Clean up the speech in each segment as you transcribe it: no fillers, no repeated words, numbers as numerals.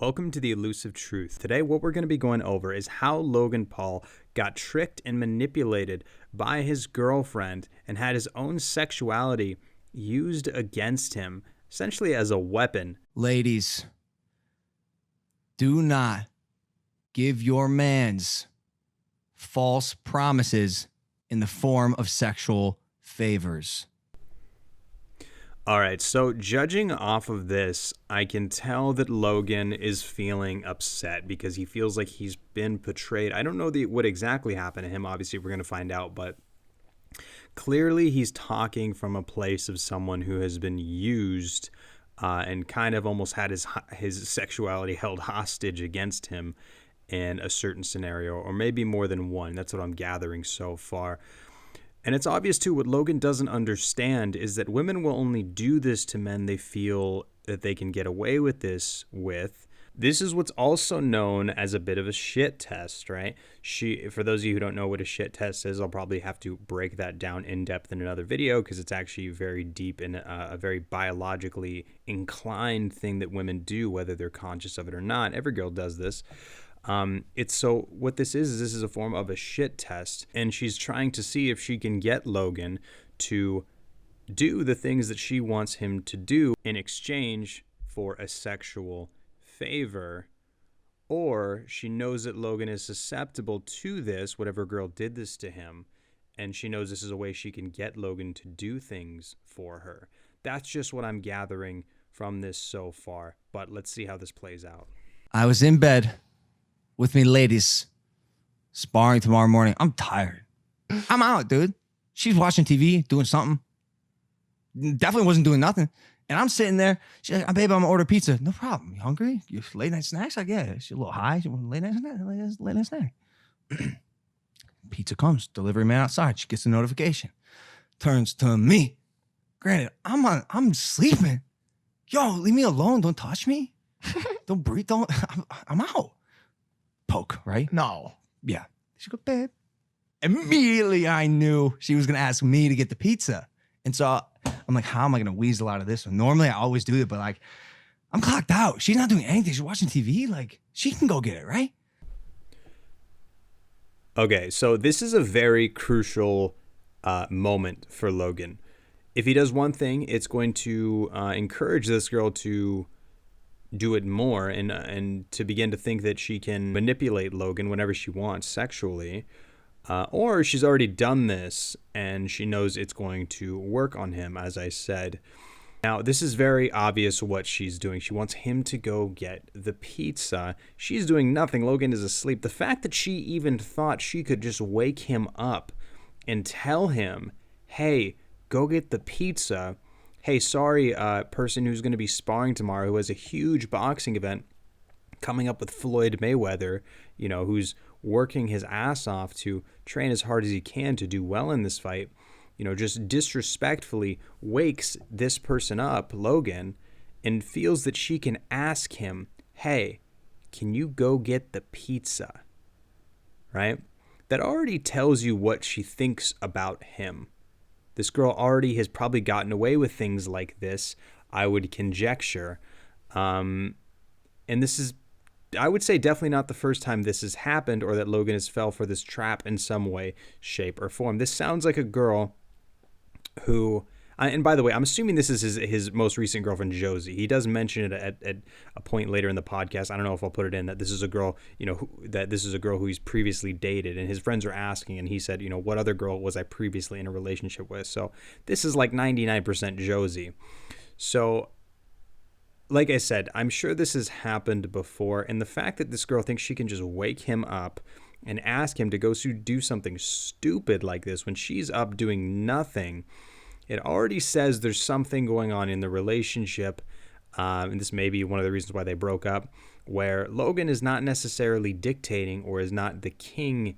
Welcome to the Elusive Truth. Today, what we're going to be going over is how Logan Paul got tricked and manipulated by his girlfriend and had his own sexuality used against him, essentially as a weapon. Ladies, do not give your mans false promises in the form of sexual favors. All right, so judging off of this, I can tell that Logan is feeling upset because he feels like he's been betrayed. I don't know what exactly happened to him. Obviously, we're going to find out, but clearly he's talking from a place of someone who has been used and kind of almost had his sexuality held hostage against him in a certain scenario, or maybe more than one. That's what I'm gathering so far. And it's obvious, too, what Logan doesn't understand is that women will only do this to men they feel that they can get away with this with. This is what's also known as a bit of a shit test, right? For those of you who don't know what a shit test is, I'll probably have to break that down in depth in another video because it's actually very deep and a very biologically inclined thing that women do, whether they're conscious of it or not. Every girl does this. What this is a form of a shit test, and she's trying to see if she can get Logan to do the things that she wants him to do in exchange for a sexual favor, or she knows that Logan is susceptible to this, whatever girl did this to him, and she knows this is a way she can get Logan to do things for her. That's just what I'm gathering from this so far, but let's see how this plays out. I was in bed with me ladies, sparring tomorrow morning. I'm tired. I'm out, dude. She's watching TV, doing something. Definitely wasn't doing nothing. And I'm sitting there. She's like, babe, I'm gonna order pizza. No problem. You hungry? You late night snacks? I get it. She's a little high. She want late night snack. Pizza comes. Delivery man outside. She gets a notification. Turns to me. Granted, I'm sleeping. Yo, leave me alone. Don't touch me. Don't breathe. I'm out. Poke, right? No. Yeah. She go, babe. Immediately I knew she was going to ask me to get the pizza. And so I'm like, how am I going to weasel out of this one? Normally I always do it, but like, I'm clocked out. She's not doing anything. She's watching TV. Like, she can go get it, right? Okay, so this is a very crucial moment for Logan. If he does one thing, it's going to encourage this girl to do it more and to begin to think that she can manipulate Logan whenever she wants sexually, or she's already done this and she knows it's going to work on him, as I said. Now, this is very obvious what she's doing. She wants him to go get the pizza. She's doing nothing. Logan is asleep. The fact that she even thought she could just wake him up and tell him, hey, go get the pizza. Hey, sorry, person who's going to be sparring tomorrow, who has a huge boxing event coming up with Floyd Mayweather, who's working his ass off to train as hard as he can to do well in this fight, just disrespectfully wakes this person up, Logan, and feels that she can ask him, hey, can you go get the pizza? Right? That already tells you what she thinks about him. This girl already has probably gotten away with things like this, I would conjecture. And this is, I would say, definitely not the first time this has happened or that Logan has fell for this trap in some way, shape, or form. This sounds like a girl who, and by the way, I'm assuming this is his most recent girlfriend, Josie. He does mention it at a point later in the podcast. I don't know if I'll put it in that this is a girl, who he's previously dated, and his friends are asking, and he said, what other girl was I previously in a relationship with? So this is like 99% Josie. So, like I said, I'm sure this has happened before, and the fact that this girl thinks she can just wake him up and ask him to go do something stupid like this when she's up doing nothing, it already says there's something going on in the relationship, and this may be one of the reasons why they broke up, where Logan is not necessarily dictating or is not the king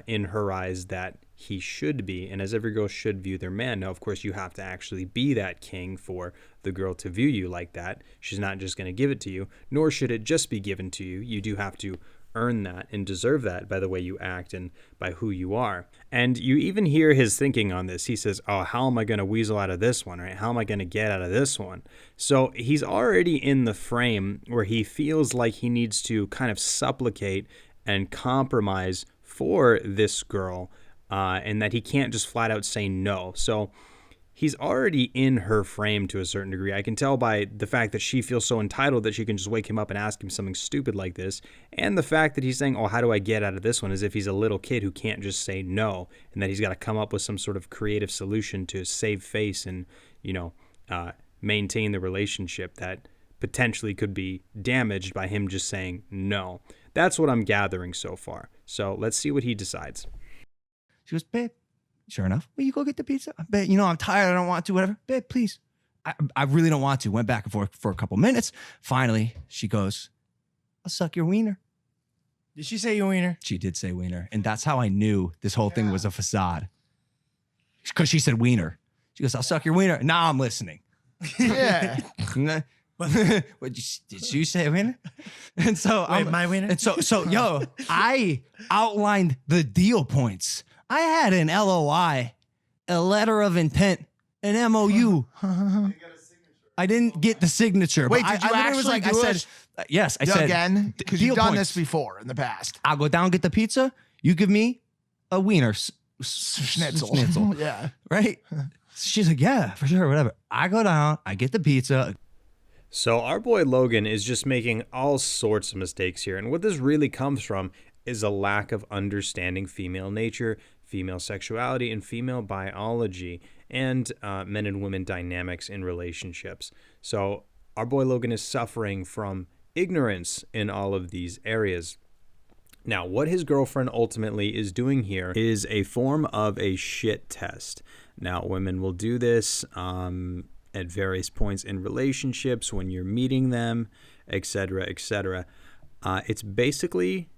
in her eyes that he should be, and as every girl should view their man. Now, of course, you have to actually be that king for the girl to view you like that. She's not just going to give it to you, nor should it just be given to you. You do have to earn that and deserve that by the way you act and by who you are. And you even hear his thinking on this. He says, oh, how am I going to weasel out of this one, right? How am I going to get out of this one? So he's already in the frame where he feels like he needs to kind of supplicate and compromise for this girl, and that he can't just flat out say no. So he's already in her frame to a certain degree. I can tell by the fact that she feels so entitled that she can just wake him up and ask him something stupid like this. And the fact that he's saying, oh, how do I get out of this one? As if he's a little kid who can't just say no, and that he's got to come up with some sort of creative solution to save face and, maintain the relationship that potentially could be damaged by him just saying no. That's what I'm gathering so far. So let's see what he decides. She goes, babe, sure enough, will you go get the pizza? Babe, I'm tired. I don't want to, whatever. Babe, please. I really don't want to. Went back and forth for a couple minutes. Finally, she goes, I'll suck your wiener. Did she say your wiener? She did say wiener. And that's how I knew this whole thing was a facade. Because she said wiener. She goes, I'll suck your wiener. Now I'm listening. Yeah. Did you say wiener? And so my wiener? And so I outlined the deal points. I had an LOI, a letter of intent, an MOU. I didn't get the signature. Wait, but did you I actually literally do I it? said, yes, I said. Again? Because deal you've done points. this before in the past. I'll go down, get the pizza. You give me a wiener. Schnitzel. Yeah. Right? She's like, yeah, for sure, whatever. I go down, I get the pizza. So our boy Logan is just making all sorts of mistakes here. And what this really comes from is a lack of understanding female nature, female sexuality, and female biology, and men and women dynamics in relationships. So our boy Logan is suffering from ignorance in all of these areas. Now, what his girlfriend ultimately is doing here is a form of a shit test. Now, women will do this at various points in relationships when you're meeting them, etc., etc. It's basically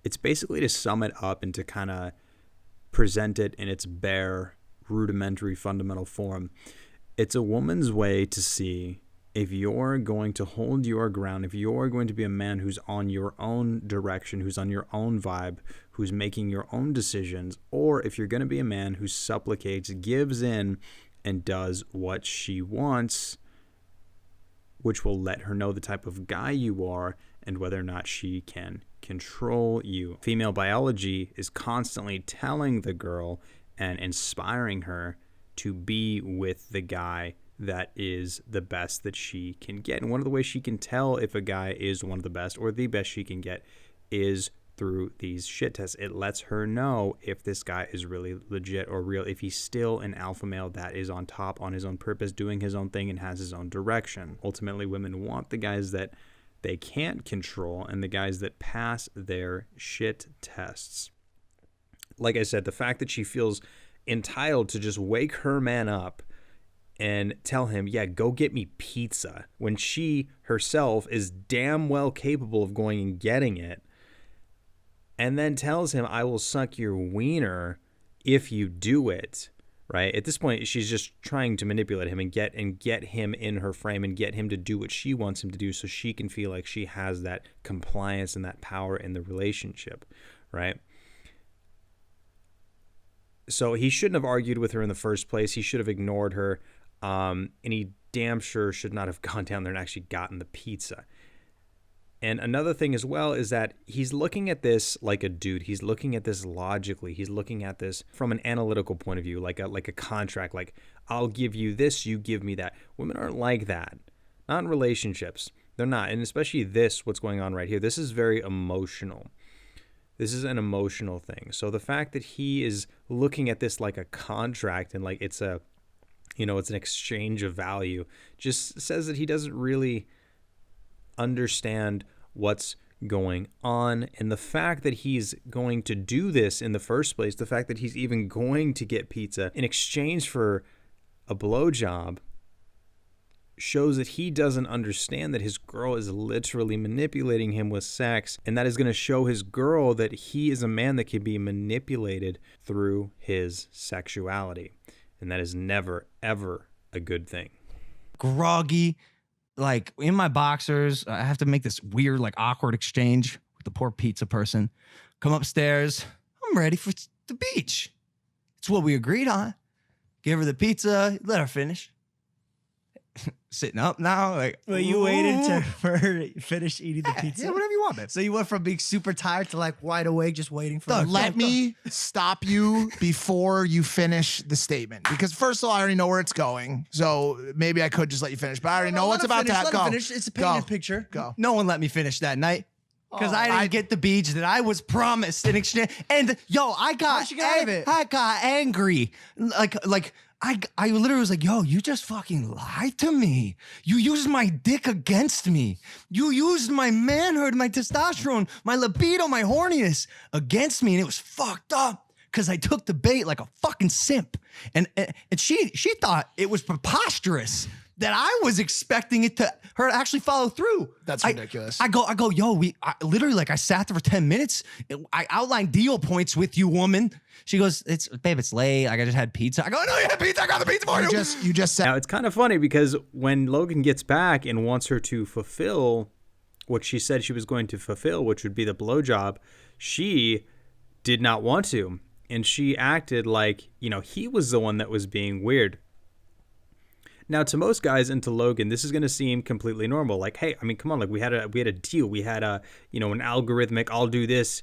to sum it up and to kind of present it in its bare, rudimentary, fundamental form. It's a woman's way to see if you're going to hold your ground, if you're going to be a man who's on your own direction, who's on your own vibe, who's making your own decisions, or if you're going to be a man who supplicates, gives in, and does what she wants, which will let her know the type of guy you are and whether or not she can control you. Female biology is constantly telling the girl and inspiring her to be with the guy that is the best that she can get. And one of the ways she can tell if a guy is one of the best or the best she can get is through these shit tests. It lets her know if this guy is really legit or real, if he's still an alpha male that is on top, on his own purpose, doing his own thing and has his own direction. Ultimately, women want the guys that they can't control and the guys that pass their shit tests. Like I said, the fact that she feels entitled to just wake her man up and tell him, yeah, go get me pizza, when she herself is damn well capable of going and getting it, and then tells him, I will suck your wiener if you do it, right? At this point, she's just trying to manipulate him and get him in her frame and get him to do what she wants him to do so she can feel like she has that compliance and that power in the relationship, right? So he shouldn't have argued with her in the first place. He should have ignored her. And he damn sure should not have gone down there and actually gotten the pizza. And another thing as well is that he's looking at this like a dude. He's looking at this logically. He's looking at this from an analytical point of view, like a contract. Like, I'll give you this, you give me that. Women aren't like that. Not in relationships. They're not. And especially what's going on right here. This is very emotional. This is an emotional thing. So the fact that he is looking at this like a contract and like it's an exchange of value just says that he doesn't really understand what's going on. And the fact that he's going to do this in the first place, the fact that he's even going to get pizza in exchange for a blowjob, shows that he doesn't understand that his girl is literally manipulating him with sex, and that is going to show his girl that he is a man that can be manipulated through his sexuality. And that is never, ever a good thing. Groggy, like in my boxers. I have to make this weird, like awkward exchange with the poor pizza person. Come upstairs. I'm ready for the beach. It's what we agreed on. Give her the pizza. Let her finish. Sitting up now, like. Well, you waited for her to finish eating the pizza. Yeah, whatever you want, babe. So you went from being super tired to like wide awake, just waiting for her. Let me stop you before you finish the statement. Because first of all, I already know where it's going. So maybe I could just let you finish. But I already know what's about to happen. Go. Finish. It's a painted picture. Go. No one let me finish that night. Because Oh, I didn't get the beach that I was promised in exchange. And yo, I got angry. I literally was like, yo, you just fucking lied to me. You used my dick against me. You used my manhood, my testosterone, my libido, my horniness against me. And it was fucked up because I took the bait like a fucking simp. And she thought it was preposterous that I was expecting her to actually follow through. That's ridiculous. I go, yo, I sat there for 10 minutes. I outlined deal points with you, woman. She goes, babe, it's late. I just had pizza. I go, no, you had pizza. I got the pizza for you. You just said. Now, it's kind of funny because when Logan gets back and wants her to fulfill what she said she was going to fulfill, which would be the blowjob, she did not want to. And she acted like, he was the one that was being weird. Now, to most guys and to Logan, this is going to seem completely normal. Like, hey, I mean, come on, like we had a deal. We had an algorithmic, I'll do this,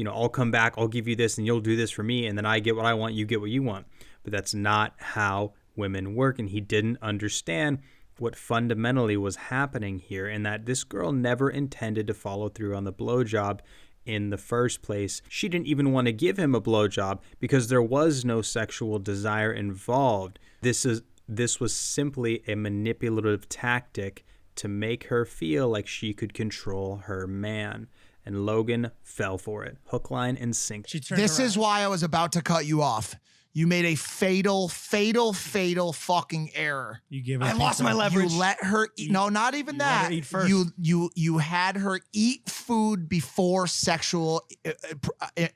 I'll come back, I'll give you this, and you'll do this for me, and then I get what I want, you get what you want. But that's not how women work, and he didn't understand what fundamentally was happening here, and that this girl never intended to follow through on the blowjob in the first place. She didn't even want to give him a blowjob because there was no sexual desire involved. This was simply a manipulative tactic to make her feel like she could control her man. And Logan fell for it. Hook, line, and sinker. This is why I was about to cut you off. You made a fatal fucking error. You gave her I lost my leverage. You let her eat. No, not even that. let her eat first. You had her eat food before sexual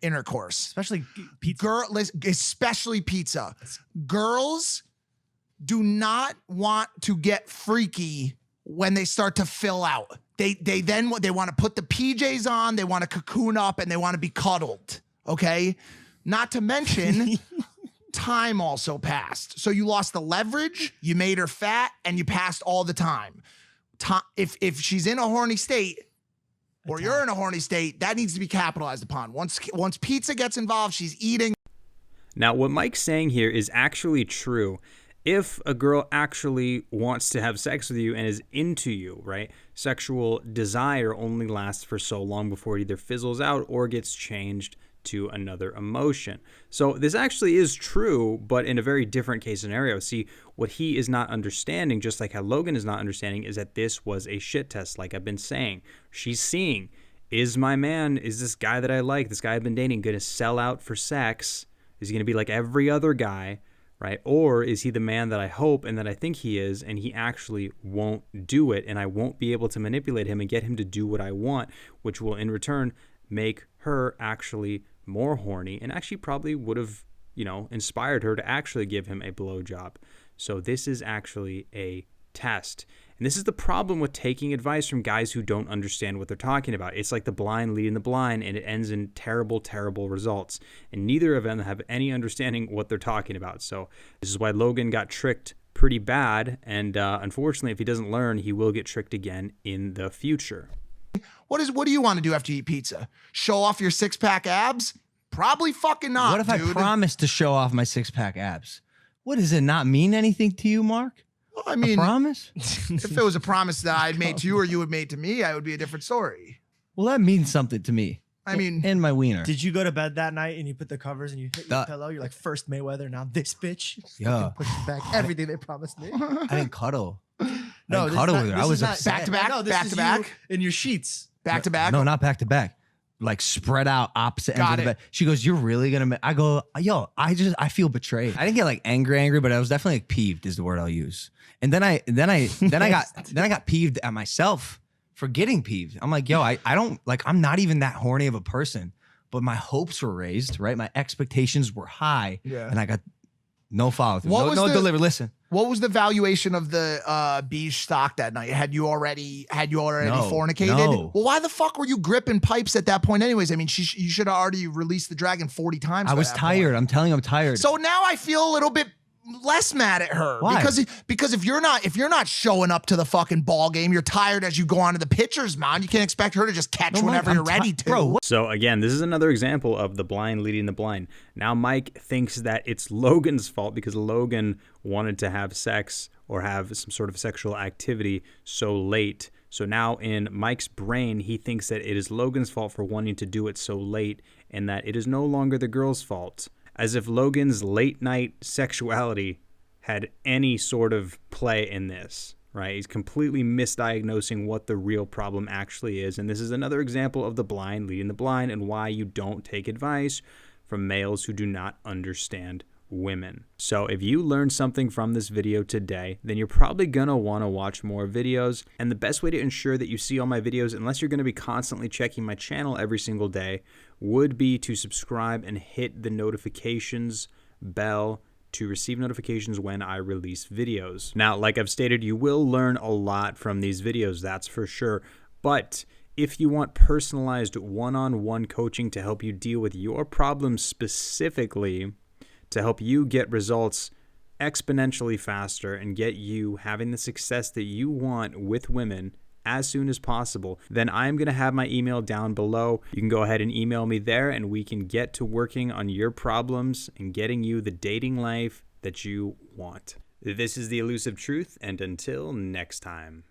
intercourse. Especially pizza. Especially pizza. Girls do not want to get freaky when they start to fill out. They want to put the PJs on, they want to cocoon up, and they want to be cuddled. Okay? Not to mention, time also passed. So you lost the leverage, you made her fat, and you passed all the time. If she's in a horny state, or you're in a horny state, that needs to be capitalized upon. Once pizza gets involved, she's eating. Now, what Mike's saying here is actually true. If a girl actually wants to have sex with you and is into you, right? Sexual desire only lasts for so long before it either fizzles out or gets changed to another emotion. So this actually is true, but in a very different case scenario. See, what he is not understanding, just like how Logan is not understanding, is that this was a shit test, like I've been saying. She's seeing, is my man, is this guy that I like, this guy I've been dating, going to sell out for sex? Is he going to be like every other guy? Right? Or is he the man that I hope and that I think he is, and he actually won't do it, and I won't be able to manipulate him and get him to do what I want, which will in return make her actually more horny and actually probably would have, inspired her to actually give him a blowjob. So this is actually a test. And this is the problem with taking advice from guys who don't understand what they're talking about. It's like the blind leading the blind, and it ends in terrible, terrible results. And neither of them have any understanding what they're talking about. So this is why Logan got tricked pretty bad. And unfortunately, if he doesn't learn, he will get tricked again in the future. What do you want to do after you eat pizza? Show off your 6-pack abs? Probably fucking not. What if dude. I promise to show off my 6-pack abs? What, does it not mean anything to you, Mark? Well, I mean, a promise? If it was a promise that I'd made to you or you had made to me, I would be a different story. Well, that means something to me. I mean, and my wiener. Did you go to bed that night and you put the covers and you hit your pillow? You're like, first Mayweather, now this bitch. Yeah. Pushing back everything they promised me. I didn't cuddle. No, I didn't cuddle with her. I was upset. Back to back? No, this Back is to back? you in your sheets. Back to back? No, not back to back. Like spread out opposite ends of the bed. She goes, "You're really gonna?" I go, "Yo, I feel betrayed." I didn't get like angry, but I was definitely like peeved is the word I'll use. And then I got peeved at myself for getting peeved. I'm like, "Yo, I don't like. I'm not even that horny of a person, but my hopes were raised, right? My expectations were high, Yeah. and I got No follow through. What No, was no the- delivery. Listen. What was the valuation of the beige stock that night? Had you already No, fornicated? no. Well, why the fuck were you gripping pipes at that point anyways? I mean, you should have already released the dragon 40 times. I by was that tired. point. I'm telling you, I'm tired. So now I feel a little bit less mad at her. Why? Because if you're not showing up to the fucking ball game, you're tired as you go onto the pitcher's mound. You can't expect her to just catch No, Mike, whenever I'm you're ready to. Bro, what? So again, this is another example of the blind leading the blind. Now Mike thinks that it's Logan's fault because Logan wanted to have sex or have some sort of sexual activity so late. So now in Mike's brain, he thinks that it is Logan's fault for wanting to do it so late and that it is no longer the girl's fault. As if Logan's late night sexuality had any sort of play in this, right? He's completely misdiagnosing what the real problem actually is. And this is another example of the blind leading the blind and why you don't take advice from males who do not understand women. So if you learned something from this video today, then you're probably gonna wanna watch more videos. And the best way to ensure that you see all my videos, unless you're gonna be constantly checking my channel every single day, would be to subscribe and hit the notifications bell to receive notifications when I release videos. Now, like I've stated, you will learn a lot from these videos, that's for sure. But if you want personalized one-on-one coaching to help you deal with your problems specifically, to help you get results exponentially faster and get you having the success that you want with women as soon as possible, then I'm going to have my email down below. You can go ahead and email me there and we can get to working on your problems and getting you the dating life that you want. This is The Elusive Truth, and until next time.